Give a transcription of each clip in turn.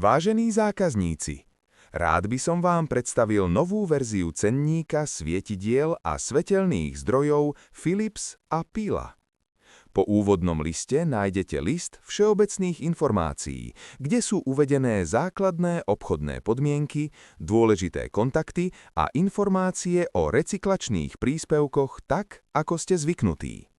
Vážení zákazníci, rád by som vám predstavil novú verziu cenníka svietidiel a svetelných zdrojov Philips a Pila. Po úvodnom liste nájdete list všeobecných informácií, kde sú uvedené základné obchodné podmienky, dôležité kontakty a informácie o recyklačných príspevkoch tak, ako ste zvyknutí.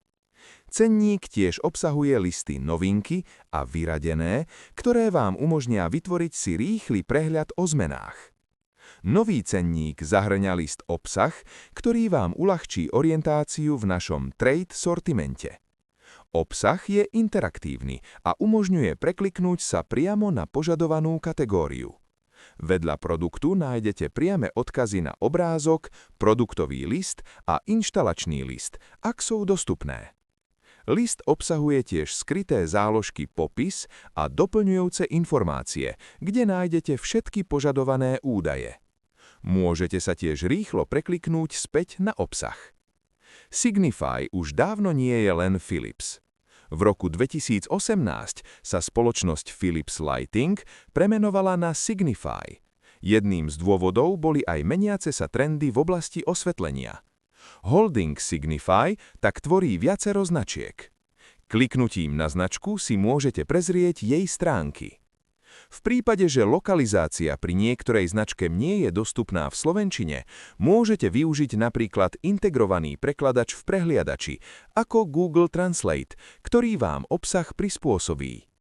Cenník tiež obsahuje listy novinky a vyradené, ktoré vám umožnia vytvoriť si rýchly prehľad o zmenách. Nový cenník zahŕňa list obsah, ktorý vám uľahčí orientáciu v našom trade sortimente. Obsah je interaktívny a umožňuje prekliknúť sa priamo na požadovanú kategóriu. Vedľa produktu nájdete priame odkazy na obrázok, produktový list a inštalačný list, ak sú dostupné. List obsahuje tiež skryté záložky popis a doplňujúce informácie, kde nájdete všetky požadované údaje. Môžete sa tiež rýchlo prekliknúť späť na obsah. Signify už dávno nie je len Philips. V roku 2018 sa spoločnosť Philips Lighting premenovala na Signify. Jedným z dôvodov boli aj meniace sa trendy v oblasti osvetlenia. Holding Signify tak tvorí viacero značiek. Kliknutím na značku si môžete prezrieť jej stránky. V prípade, že lokalizácia pri niektorej značke nie je dostupná v slovenčine, môžete využiť napríklad integrovaný prekladač v prehliadači, ako Google Translate, ktorý vám obsah prispôsobí.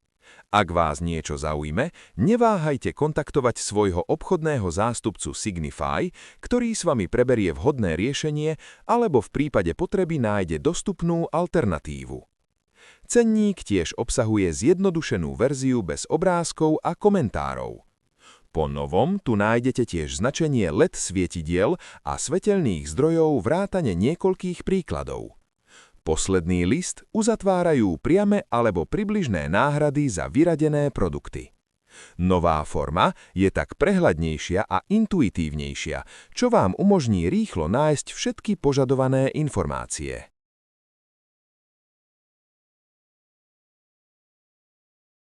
Ak vás niečo zaujme, neváhajte kontaktovať svojho obchodného zástupcu Signify, ktorý s vami preberie vhodné riešenie alebo v prípade potreby nájde dostupnú alternatívu. Cenník tiež obsahuje zjednodušenú verziu bez obrázkov a komentárov. Po novom tu nájdete tiež značenie LED svietidiel a svetelných zdrojov vrátane niekoľkých príkladov. Posledný list uzatvárajú priame alebo približné náhrady za vyradené produkty. Nová forma je tak prehľadnejšia a intuitívnejšia, čo vám umožní rýchlo nájsť všetky požadované informácie.